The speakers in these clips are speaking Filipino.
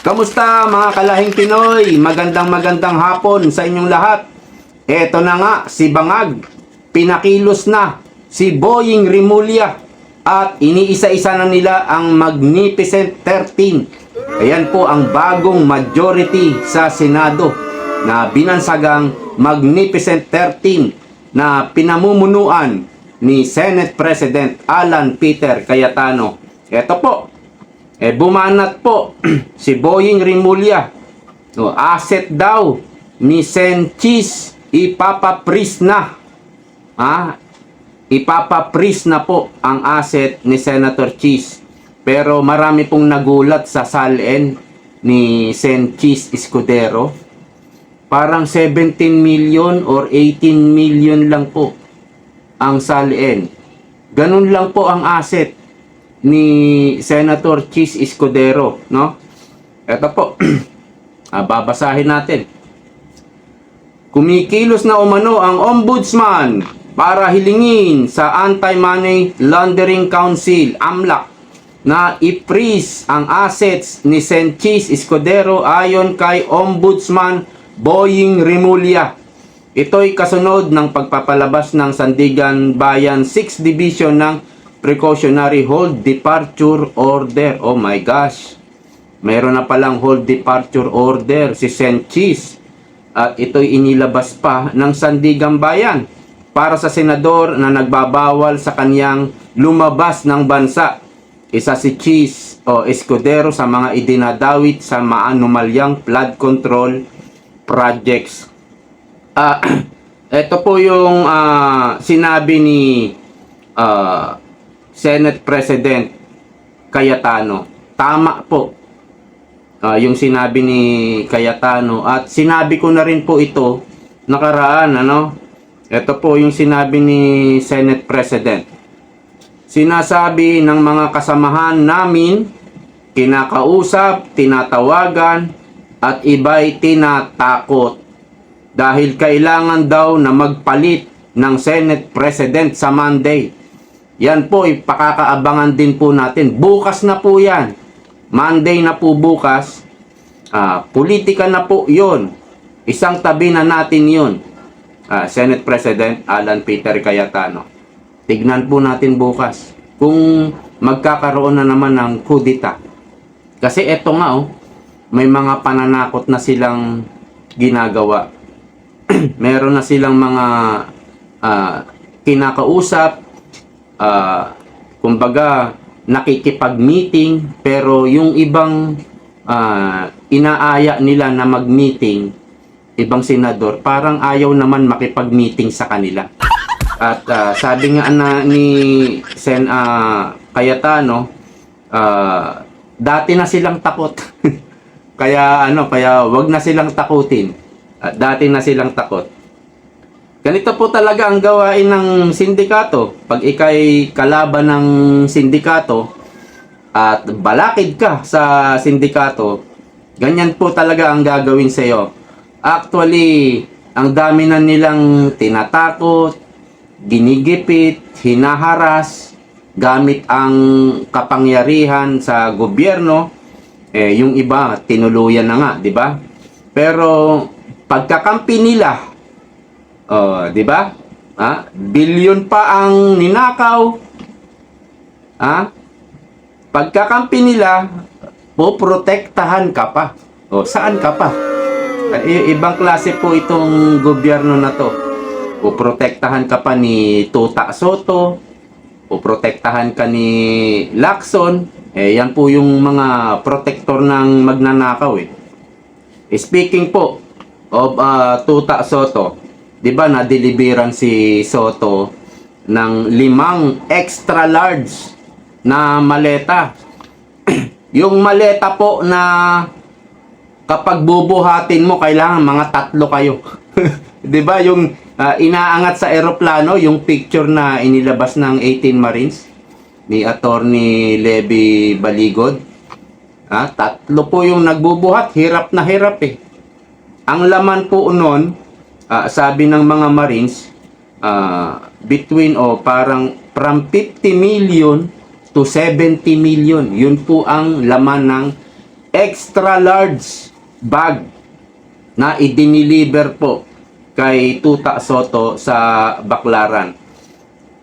Kamusta mga kalahing Pinoy? Magandang hapon sa inyong lahat. Eto na nga, si Bangag. Pinakilos na si Boying Rimulya. At iniisa-isa na nila ang Magnificent 13. Ayan po ang bagong majority sa Senado na binansagang Magnificent 13 na pinamumunuan ni Senate President Alan Peter Cayetano. Eto po. Bumanat po si Boying Rimulya. Asset daw ni Sen Cheese ipapapris na. Ipapapris na po ang asset ni Senator Cheese. Pero marami pong nagulat sa salin ni Sen Cheese Escudero. Parang 17 million or 18 million lang po ang salin. Ganun lang po ang asset ni Senator Cheese Escudero, no? Ito po. Babasahin natin. Kumikilos na umano ang Ombudsman para hilingin sa Anti-Money Laundering Council, AMLAC, na i-freeze ang assets ni Sen Cheese Escudero ayon kay Ombudsman Boying Rimulya. Ito'y kasunod ng pagpapalabas ng Sandigan Bayan 6th Division ng Precautionary Hold Departure Order. Oh my gosh. Mayroon na palang Hold Departure Order si Sen Cheese. At ito'y inilabas pa ng Sandigan Bayan para sa senador na nagbabawal sa kanyang lumabas ng bansa. Isa si Cheese o Escudero sa mga idinadawit sa maanumalyang flood control projects. Ito po yung sinabi ni Senate President Cayetano. Tama po yung sinabi ni Cayetano. At sinabi ko na rin po ito nakaraan, ano? Ito po yung sinabi ni Senate President. Sinasabi ng mga kasamahan namin, kinakausap, tinatawagan, at iba'y tinatakot. Dahil kailangan daw na magpalit ng Senate President sa Monday. Yan po, ipakakaabangan din po natin. Bukas na po yan. Monday na po bukas. Politika na po yun. Isang tabi na natin yun. Senate President Alan Peter Cayetano. Tignan po natin bukas kung magkakaroon na naman ng kudita. Kasi eto nga may mga pananakot na silang ginagawa. Meron na silang mga kinakausap. Kumbaga nakikipag-meeting, pero yung ibang inaaya nila na mag-meeting, ibang senador, parang ayaw naman makipag-meeting sa kanila. At sabi nga ni Sen Cayetano, dati na silang takot. kaya wag na silang takutin. Dati na silang takot. Ganito po talaga ang gawain ng sindikato. Pag ikay kalaban ng sindikato at balakid ka sa sindikato, ganyan po talaga ang gagawin sa iyo. Actually, ang dami na nilang tinatakot, ginigipit, hinaharas, gamit ang kapangyarihan sa gobyerno. Yung iba, tinuluyan na nga, di ba? Pero pagkakampi nila, di ba? Bilyon pa ang ninakaw. Pagkakampi nila, poprotektahan ka pa. Saan ka pa? Ibang klase po itong gobyerno na to. Poprotektahan ka pa ni Tuta Soto, poprotektahan ka ni Lacson. Yan po yung mga protector ng magnanakaw. Speaking po of Tuta Soto, di ba na-deliveran si Soto ng 5 extra large na maleta. Yung maleta po na kapag bubuhatin mo, kailangan mga 3 kayo. Di ba yung inaangat sa eroplano, yung picture na inilabas ng 18 Marines ni Attorney Levy Baligod. 3 po yung nagbubuhat, hirap na hirap Ang laman po noon, sabi ng mga Marines, between parang from 50 million to 70 million. Yun po ang laman ng extra large bag na i-deliver po kay Tuta Soto sa Baclaran.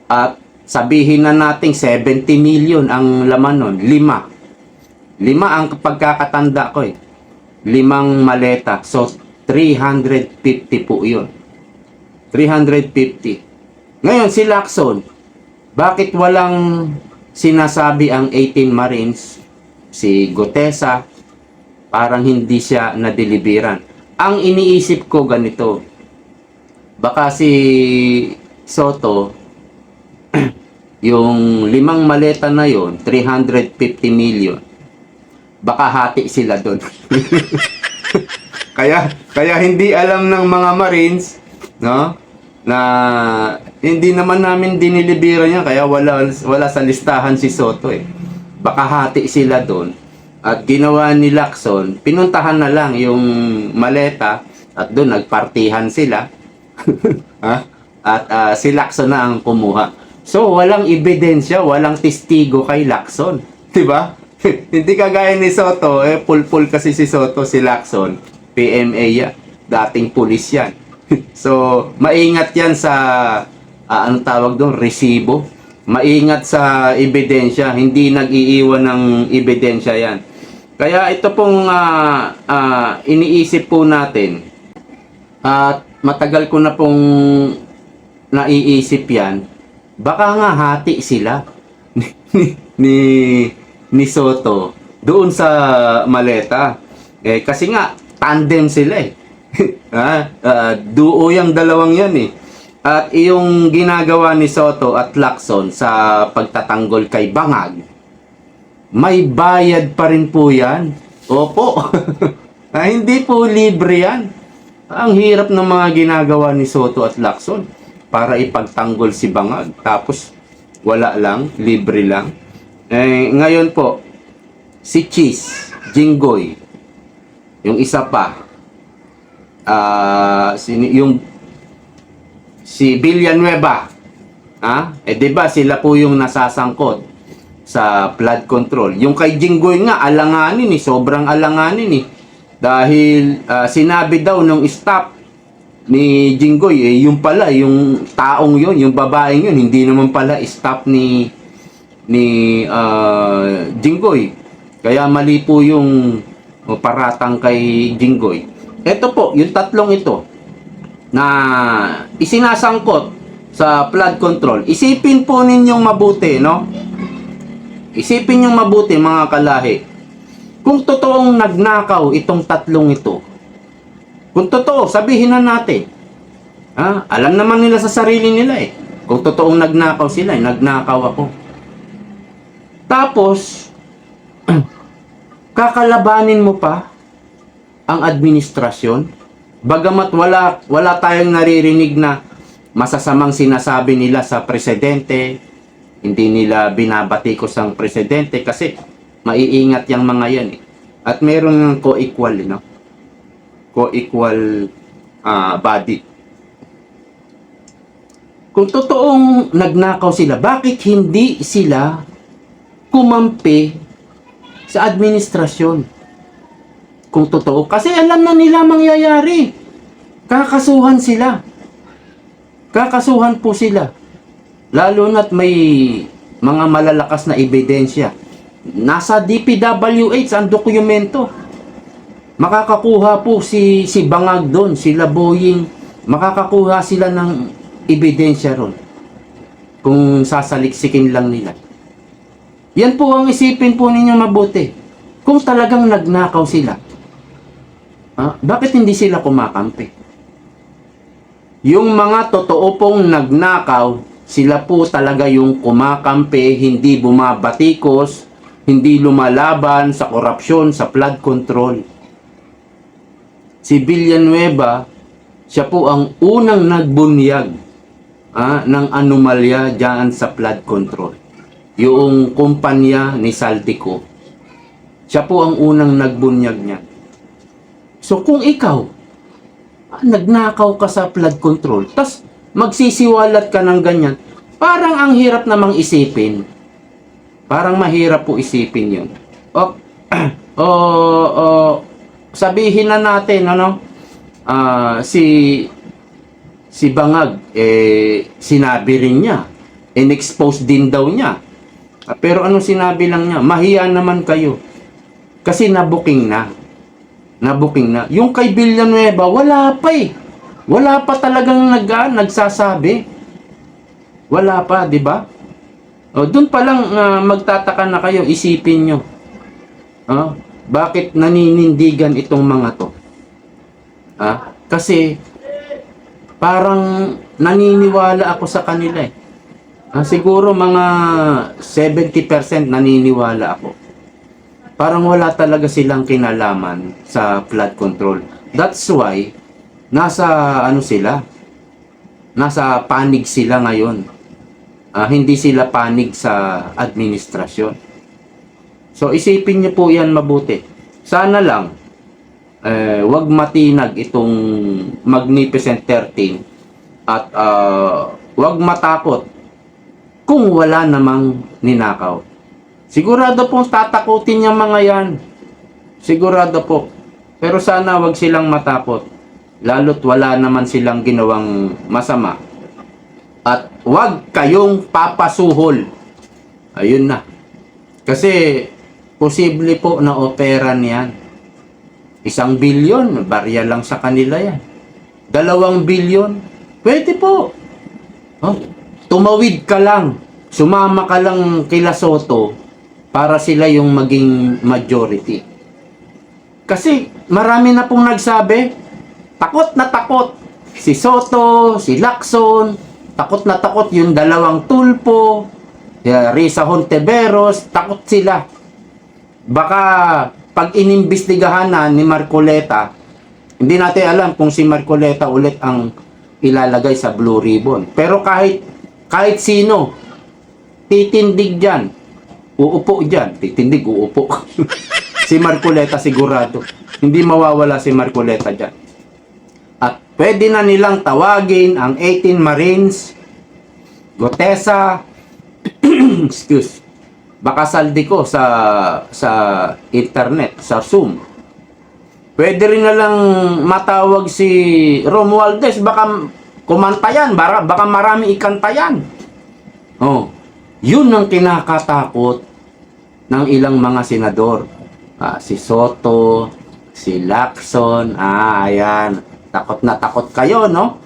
At sabihin na nating 70 million ang laman nun. Lima ang pagkakatanda ko eh. 5 maleta. So, 350 po yun. 350. Ngayon, si Lacson, bakit walang sinasabi ang 18 Marines? Si Gutesa, parang hindi siya na-deliveran. Ang iniisip ko ganito, baka si Soto, yung 5 maleta na yon, 350 million, baka hati sila doon. kaya hindi alam ng mga Marines, no, na hindi naman namin diniliberan niya, kaya wala sa listahan si Soto eh. Baka hati sila doon. At ginawa ni Lacson, pinuntahan na lang yung maleta at doon nagpartihan sila. Ha? At si Lacson na ang kumuha. So walang ebidensya, walang testigo kay Lacson, 'di ba? Hindi kagaya ni Soto, pulpul kasi si Soto, si Lacson, PMA yan, dating pulis yan. So maingat yan sa anong tawag doon, resibo. Maingat sa ebidensya, hindi nag-iiwan ng ebidensya yan. Kaya ito pong iniisip po natin, at matagal ko na pong naiisip yan, baka nga hati sila ni Soto doon sa maleta. Kasi nga, tandem sila eh. Duo yung dalawang yan eh. At yung ginagawa ni Soto at Lacson sa pagtatanggol kay Bangag, may bayad pa rin po yan. Opo. Hindi po libre yan. Ang hirap ng mga ginagawa ni Soto at Lacson para ipagtanggol si Bangag. Tapos wala lang, libre lang. Ngayon po, si Cheese, Jinggoy, yung isa pa, yung si Villanueva, diba sila po yung nasasangkot sa flood control. Yung kay Jinggoy nga, alanganin sobrang alanganin dahil sinabi daw nung staff ni Jinggoy, yung pala, yung taong yun, yung babaeng yun, hindi naman pala staff ni Jinggoy. Kaya mali po yung paratang kay Jinggoy. Ito po, yung tatlong ito na isinasangkot sa flood control. Isipin po ninyong mabuti, no? Isipin ninyong mabuti, mga kalahi. Kung totoong nagnakaw itong tatlong ito, kung totoo, sabihin na natin. Alam naman nila sa sarili nila eh. Kung totoong nagnakaw sila, nagnakaw ako. Tapos, kakalabanin mo pa ang administrasyon. Bagamat wala tayong naririnig na masasamang sinasabi nila sa presidente, hindi nila binabatikos ang presidente kasi maiingat yung mga yan eh. At meron ng co-equal, no? Co-equal body. Kung totoong nagnakaw sila, bakit hindi sila kumampi sa administrasyon? Kung totoo, kasi alam na nila mangyayari. Kakasuhan sila. Kakasuhan po sila. Lalo na't may mga malalakas na ebidensya. Nasa DPWH ang dokumento. Makakakuha po si Bangag doon, sila Boying. Makakakuha sila ng ebidensya ron. Kung sasaliksikin lang nila. Yan po ang isipin po ninyo mabuti. Kung talagang nagnakaw sila, bakit hindi sila kumakampi? Yung mga totoo pong nagnakaw, sila po talaga yung kumakampi, hindi bumabatikos, hindi lumalaban sa korupsyon, sa flood control. Si Villanueva, siya po ang unang nagbunyag ng anomalya dyan sa flood control. Yung kumpanya ni Saldico, siya po ang unang nagbunyag niya. So kung ikaw, nagnakaw ka sa flood control, tas magsisiwalat ka ng ganyan, parang ang hirap namang isipin. Parang mahirap po isipin yun. o, o sabihin na natin, ano, si Bangag, sinabi rin niya, in-expose din daw niya. Pero ano sinabi lang niya, mahiya naman kayo. Kasi nabuking na. Nabuking na. Yung kay Villanueva, wala pa eh. Wala pa talagang nagsasabi. Wala pa, di ba? O, doon pa lang magtataka na kayo, isipin nyo. Bakit naninindigan itong mga to? Kasi parang naniniwala ako sa kanila eh. Siguro mga 70% naniniwala ako. Parang wala talaga silang kinalaman sa flood control. That's why nasa ano sila? Nasa panig sila ngayon. Hindi sila panig sa administrasyon. So isipin niyo po 'yan mabuti. Sana lang wag matinag itong Magnificent 13 at wag matakot kung wala namang ninakaw. Sigurado pong tatakutin yung mga yan. Sigurado po. Pero sana wag silang matakot. Lalo't wala naman silang ginawang masama. At wag kayong papasuhol. Ayun na. Kasi posible po na opera niyan. 1 bilyon, barya lang sa kanila yan. 2 bilyon, pwede po. Tumawid ka lang. Sumama ka lang kila Soto para sila yung maging majority. Kasi marami na pong nagsabi, takot na takot. Si Soto, si Lacson, takot na takot yung 2 Tulfo, Risa Hontiveros, takot sila. Baka pag inimbestigahan na ni Marcoleta, hindi natin alam kung si Marcoleta ulit ang ilalagay sa Blue Ribbon. Pero kahit sino, titindig dyan, uupo dyan, titindig, uupo. Si Marcoleta sigurado. Hindi mawawala si Marcoleta dyan. At pwede na nilang tawagin ang 18 Marines, Gotesa, excuse, baka saldi ko sa internet, sa Zoom. Pwede rin na lang matawag si Romualdez, baka kumanta yan, baka marami ikanta yan. Yun ang kinakatakot ng ilang mga senador. Si Soto, si Lacson, ayan, takot na takot kayo, no?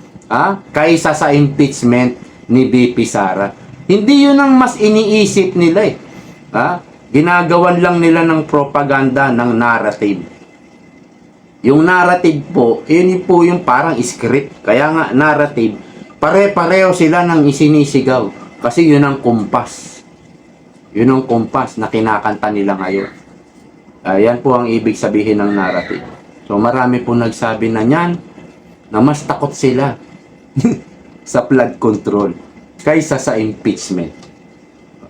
Kaysa sa impeachment ni BP Sara. Hindi yun ang mas iniisip nila eh. Ginagawan lang nila ng propaganda, ng narrative. Yung narrative po, yun po yung parang script. Kaya nga, narrative, pare-pareho sila ng isinisigaw. Kasi yun ang kumpas. Yun ang kumpas na kinakanta nila ngayon. Yan po ang ibig sabihin ng narrative. So marami po nagsabi na yan, na mas takot sila sa flood control kaysa sa impeachment.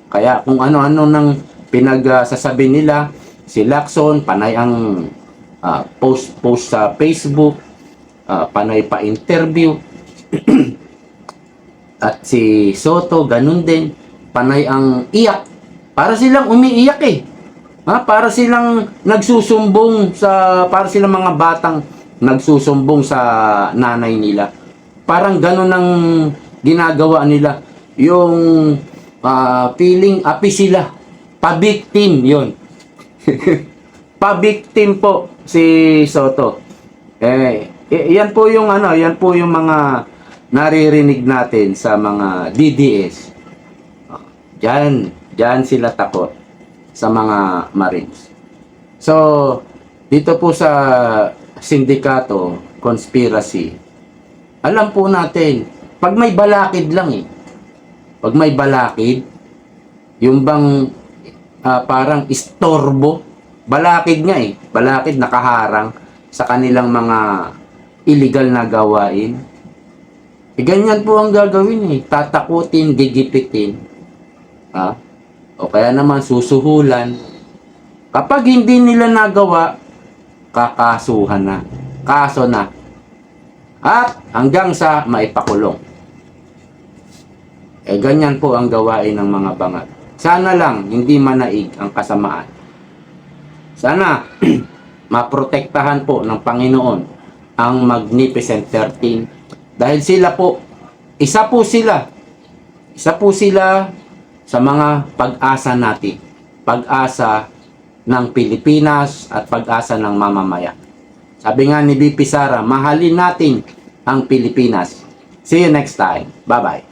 Kaya kung ano-ano nang pinagsasabi nila, si Lacson, panay ang post sa Facebook, panay pa interview. At si Soto, ganun din, panay ang iyak. Para silang umiiyak eh. Para silang nagsusumbong para silang mga batang nagsusumbong sa nanay nila. Parang ganun ang ginagawa nila. Yung feeling api sila. Pa-victim yun. Pa-victim po si Soto. Yan po yung mga naririnig natin sa mga DDS. Diyan sila takot sa mga Marines. So, dito po sa sindikato, conspiracy, alam po natin, pag may balakid lang pag may balakid, yung bang parang istorbo, balakid nga balakid nakaharang sa kanilang mga illegal na gawain. Ganyan po ang gagawin tatakutin, gigipitin. O kaya naman susuhulan. Kapag hindi nila nagawa, kakasuhan na. Kaso na. At hanggang sa maipakulong. Ganyan po ang gawain ng mga bangag. Sana lang hindi manaig ang kasamaan. Sana maprotektahan po ng Panginoon ang Magnificent 13 dahil sila po, isa po sila sa mga pag-asa natin, pag-asa ng Pilipinas at pag-asa ng mamamayan. Sabi nga ni BP Sara, mahalin natin ang Pilipinas. See you next time. Bye-bye.